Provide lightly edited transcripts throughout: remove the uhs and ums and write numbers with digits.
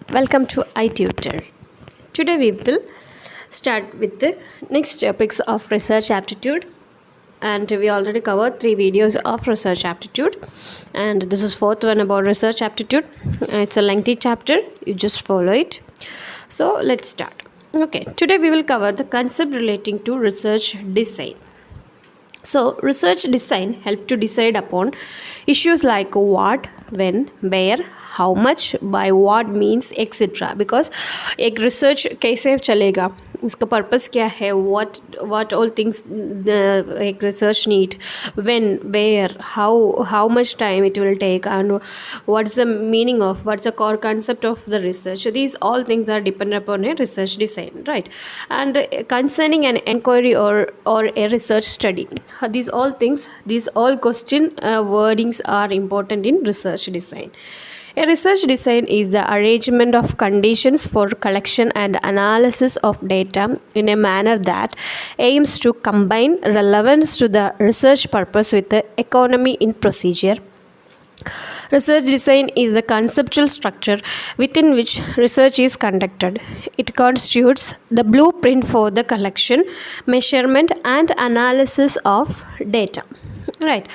Welcome to iTutor. Today we will start with the next topics of research aptitude, and we already covered 3 videos of research aptitude, and this is fourth one about research aptitude. It's a lengthy chapter, you just follow it. So let's start. Okay, today we will cover the concept relating to research design. So, research design help to decide upon issues like what, when, where, how much, by what means, etc. Because एक research कैसे चलेगा, उसका purpose क्या है, what all things एक research need, when, where, how much time it will take, and what's the meaning of, what's the core concept of the research. So these all things are dependent upon a research design, right? And concerning an inquiry or a research study, these all things, these all question wordings are important in research design. A research design is the arrangement of conditions for collection and analysis of data in a manner that aims to combine relevance to the research purpose with the economy in procedure. Research design is the conceptual structure within which research is conducted. It constitutes the blueprint for the collection, measurement, and analysis of data. Right,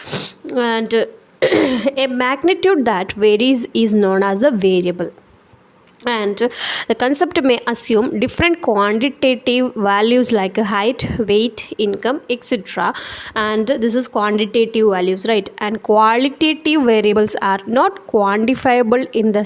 and a magnitude that varies is known as the variable. And the concept may assume different quantitative values like height, weight, income, etc. And this is quantitative values, right? And qualitative variables are not quantifiable in the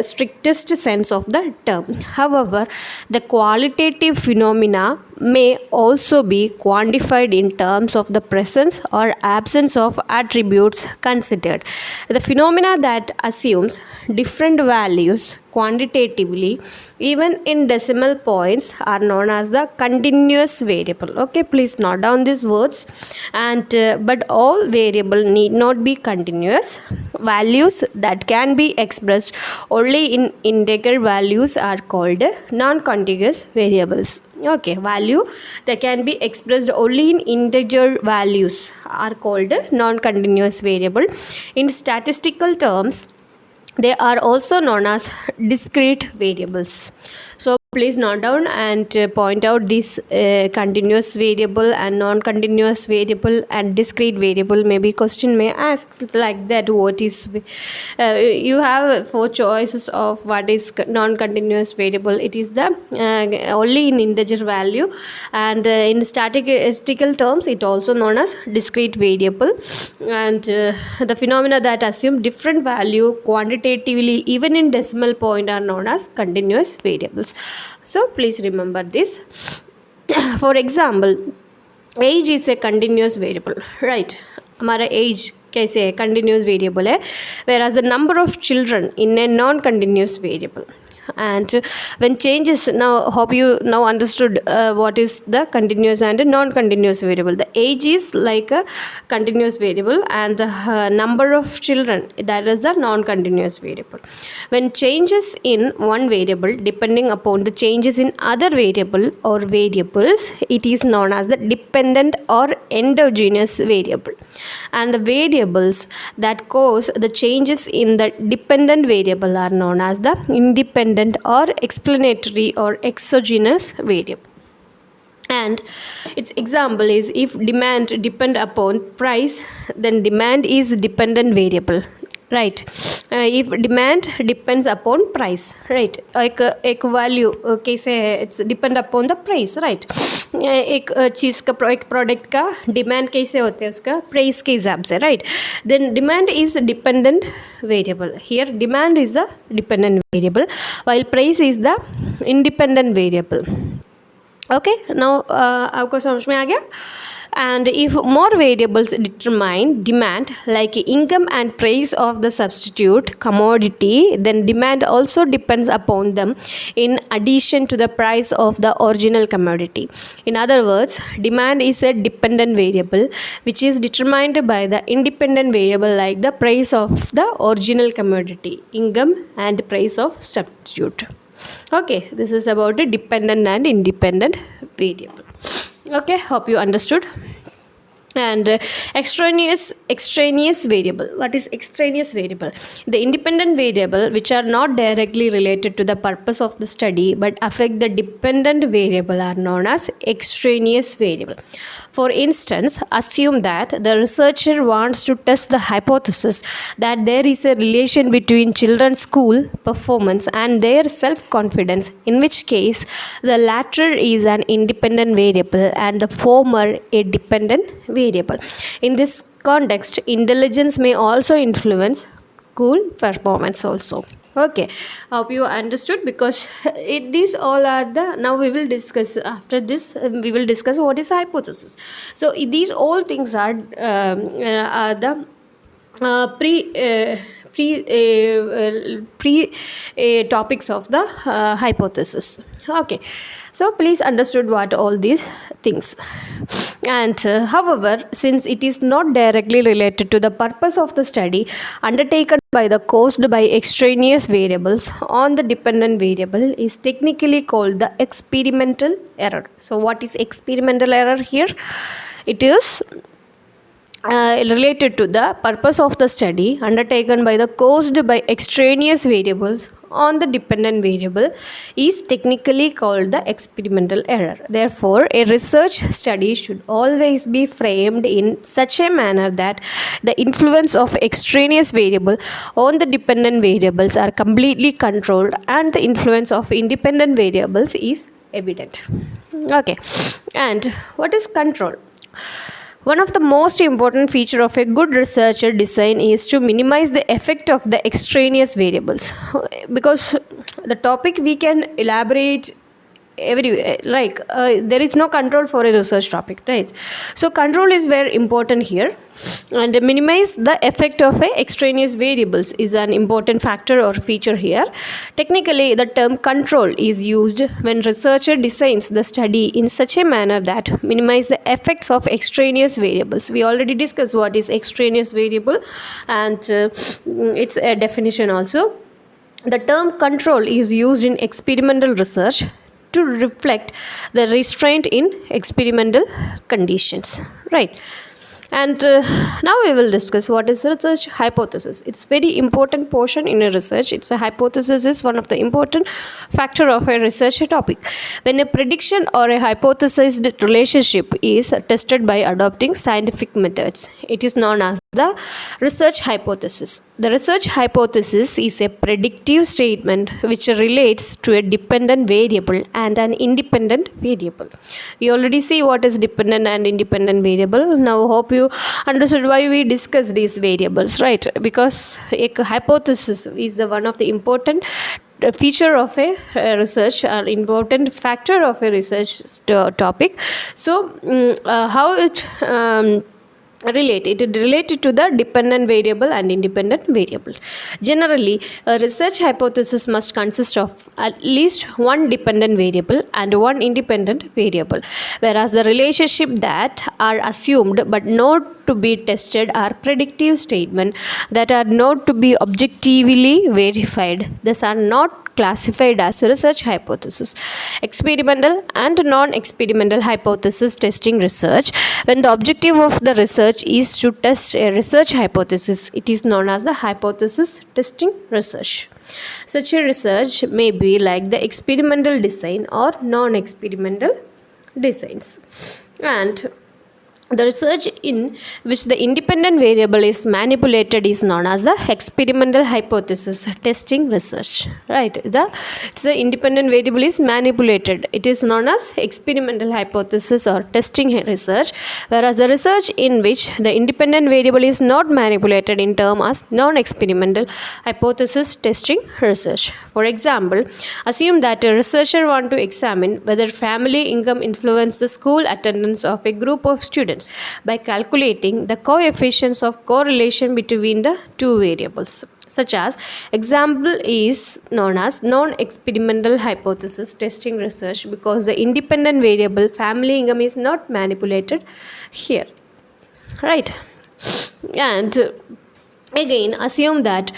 strictest sense of the term. However, the qualitative phenomena may also be quantified in terms of the presence or absence of attributes considered. The phenomena that assumes different values quantitatively, even in decimal points, are known as the continuous variable. Okay, please note down these words. And but all variable need not be continuous. Values that can be expressed only in integer values are called non-contiguous variables. Okay, value that can be expressed only in integer values are called non-continuous variable. In statistical terms, they are also known as discrete variables. So please note down and point out this continuous variable and non-continuous variable and discrete variable. Maybe question may ask like that, what is you have 4 choices of what is non-continuous variable. It is the only in integer value, and in statistical terms it also known as discrete variable. And the phenomena that assume different value quantitatively even in decimal point are known as continuous variables. So please remember this. For example, age is a continuous variable, right? हमारा age कैसे है, continuous variable है, whereas the number of children in a non-continuous variable. And when changes, now hope you now understood what is the continuous and non-continuous variable. The age is like a continuous variable, and the number of children, that is the non-continuous variable. When changes in one variable depending upon the changes in other variable or variables, it is known as the dependent or endogenous variable. And the variables that cause the changes in the dependent variable are known as the independent or explanatory or exogenous variable. And its example is, if demand depend upon price, then demand is dependent variable, right? If demand depends upon price, right? एक value कैसे है, it's depend upon the price, right? एक चीज़ का, एक product का demand कैसे होते हैं, उसका प्राइस के हिसाब से, right? Then demand is dependent variable. Here demand is the dependent variable while price is the independent variable. Okay, now आपको समझ में आ गया? And if more variables determine demand, like income and price of the substitute commodity, then demand also depends upon them in addition to the price of the original commodity. In other words, demand is a dependent variable which is determined by the independent variable like the price of the original commodity, income and price of substitute. Okay, this is about a dependent and independent variable. Okay, hope you understood. And extraneous variable. What is extraneous variable? The independent variable which are not directly related to the purpose of the study but affect the dependent variable are known as extraneous variable. For instance, assume that the researcher wants to test the hypothesis that there is a relation between children's school performance and their self confidence, in which case the latter is an independent variable and the former a dependent variable. In this context, intelligence may also influence school performance also. Okay, hope you understood, because these all are the, now we will discuss, after this we will discuss what is hypothesis. So these all things are the pre topics of the hypothesis. Okay, so please understood what all these things. And however, since it is not directly related to the purpose of the study undertaken by the caused by extraneous variables on the dependent variable is technically called the experimental error. So what is experimental error here? It is related to the purpose of the study undertaken by the caused by extraneous variables on the dependent variable is technically called the experimental error. Therefore, a research study should always be framed in such a manner that the influence of extraneous variable on the dependent variables are completely controlled and the influence of independent variables is evident. Okay, and what is control? One of the most important features of a good researcher design is to minimize the effect of the extraneous variables, because the topic we can elaborate everywhere, like there is no control for a research topic, right? So control is very important here, and minimize the effect of a extraneous variables is an important factor or feature here. Technically, the term control is used when researcher designs the study in such a manner that minimize the effects of extraneous variables. We already discussed what is extraneous variable, and it's a definition also. The term control is used in experimental research to reflect the restraint in experimental conditions, right? And now we will discuss what is research hypothesis. It's very important portion in a research. It's a hypothesis is one of the important factor of a research topic. When a prediction or a hypothesized relationship is tested by adopting scientific methods, it is known as the research hypothesis. The research hypothesis is a predictive statement which relates to a dependent variable and an independent variable. We already see what is dependent and independent variable. Now hope you understood why we discuss these variables, right? Because a hypothesis is one of the important feature of a research or important factor of a research topic. So how it it is related to the dependent variable and independent variable. Generally, a research hypothesis must consist of at least one dependent variable and one independent variable, whereas the relationship that are assumed but not to be tested are predictive statements that are not to be objectively verified, thus are not classified as a research hypothesis. Experimental and non-experimental hypothesis testing research. When the objective of the research is to test a research hypothesis, it is known as the hypothesis testing research. Such a research may be like the experimental design or non-experimental designs. And the research in which the independent variable is manipulated is known as the experimental hypothesis testing research, right? It's the independent variable is manipulated, it is known as experimental hypothesis or testing research, whereas the research in which the independent variable is not manipulated in term as non-experimental hypothesis testing research. For example, assume that a researcher wants to examine whether family income influence the school attendance of a group of students by calculating the coefficients of correlation between the two variables. Such as example is known as non-experimental hypothesis testing research because the independent variable family income is not manipulated here, right? And Again, assume that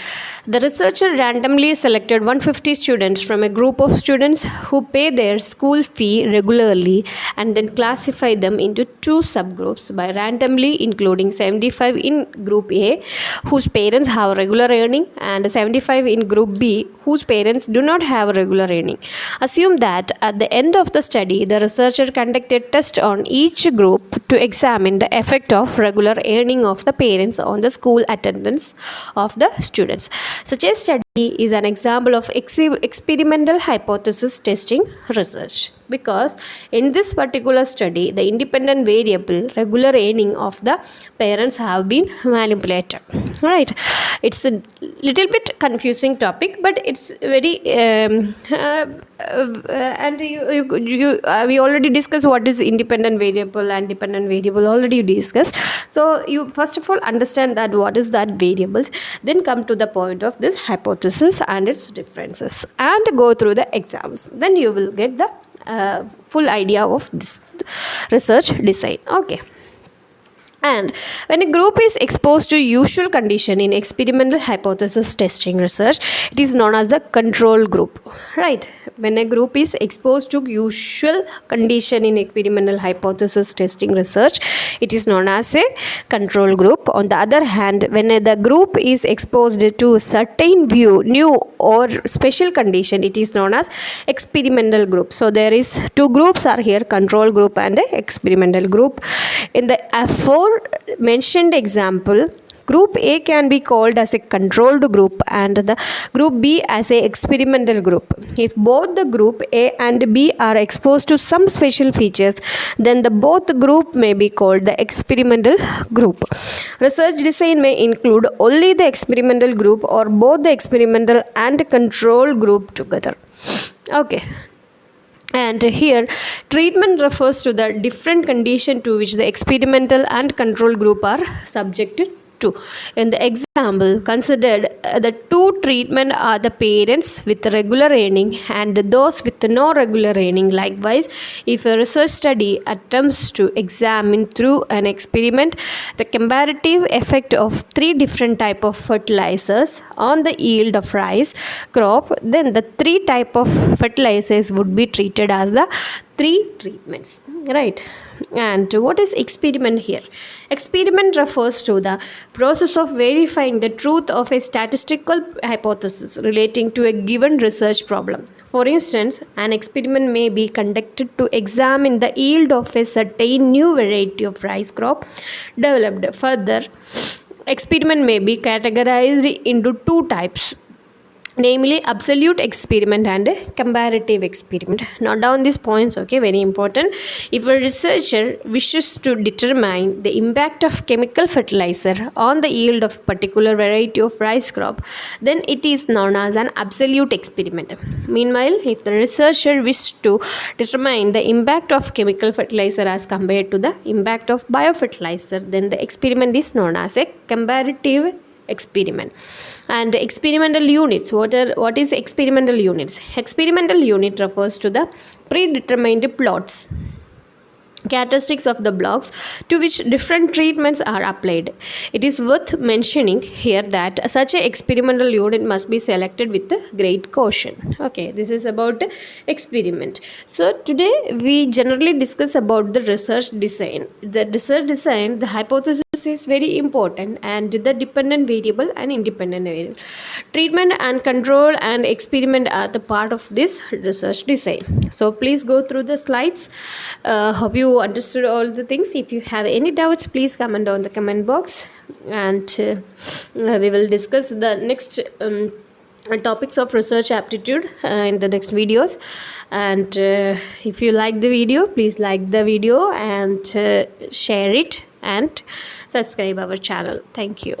the researcher randomly selected 150 students from a group of students who pay their school fee regularly and then classify them into two subgroups by randomly including 75 in group A, whose parents have regular earning, and 75 in group B, whose parents do not have regular earning. Assume that at the end of the study, the researcher conducted tests on each group to examine the effect of regular earning of the parents on the school attendance of the students. Such a study is an example of experimental hypothesis testing research, because in this particular study the independent variable regular earning of the parents have been manipulated, right? It's a little bit confusing topic, but it's very and we already discussed what is independent variable and dependent variable, already discussed. So you first of all understand that what is that variables, then come to the point of this hypothesis and its differences, and go through the examples. Then you will get the full idea of this research design. Okay. And when a group is exposed to usual condition in experimental hypothesis testing research, it is known as the control group, right? When a group is exposed to usual condition in experimental hypothesis testing research, it is known as a control group. On the other hand, when the group is exposed to certain new or special condition, it is known as experimental group. So there is two groups are here, control group and experimental group. In the mentioned example, group A can be called as a controlled group and the group B as a experimental group. If both the group A and B are exposed to some special features, then the both group may be called the experimental group. Research design may include only the experimental group or both the experimental and control group together. Okay. And here, treatment refers to the different condition to which the experimental and control group are subjected to. In the example considered, the two treatment are the parents with regular earning and those with no regular earning. Likewise, if a research study attempts to examine through an experiment the comparative effect of three different type of fertilizers on the yield of rice crop, then the three type of fertilizers would be treated as the three treatments, right? And what is experiment here? Experiment refers to the process of verifying the truth of a statistical hypothesis relating to a given research problem. For instance, an experiment may be conducted to examine the yield of a certain new variety of rice crop developed. Further, experiment may be categorized into two types, namely absolute experiment and comparative experiment. Note down these points, okay, very important. If a researcher wishes to determine the impact of chemical fertilizer on the yield of particular variety of rice crop, then it is known as an absolute experiment. Meanwhile, if the researcher wishes to determine the impact of chemical fertilizer as compared to the impact of biofertilizer, then the experiment is known as a comparative experiment. And experimental units, what is experimental units? Experimental unit refers to the predetermined plots, characteristics of the blocks to which different treatments are applied. It is worth mentioning here that such an experimental unit must be selected with great caution. Okay, this is about experiment. So today we generally discuss about the research design. The research design, the hypothesis is very important, and the dependent variable and independent variable. Treatment and control and experiment are the part of this research design. So please go through the slides. Hope you understood all the things. If you have any doubts, please comment down the comment box, and we will discuss the next topics of research aptitude in the next videos. And if you like the video, please like the video and share it and subscribe our channel. Thank you.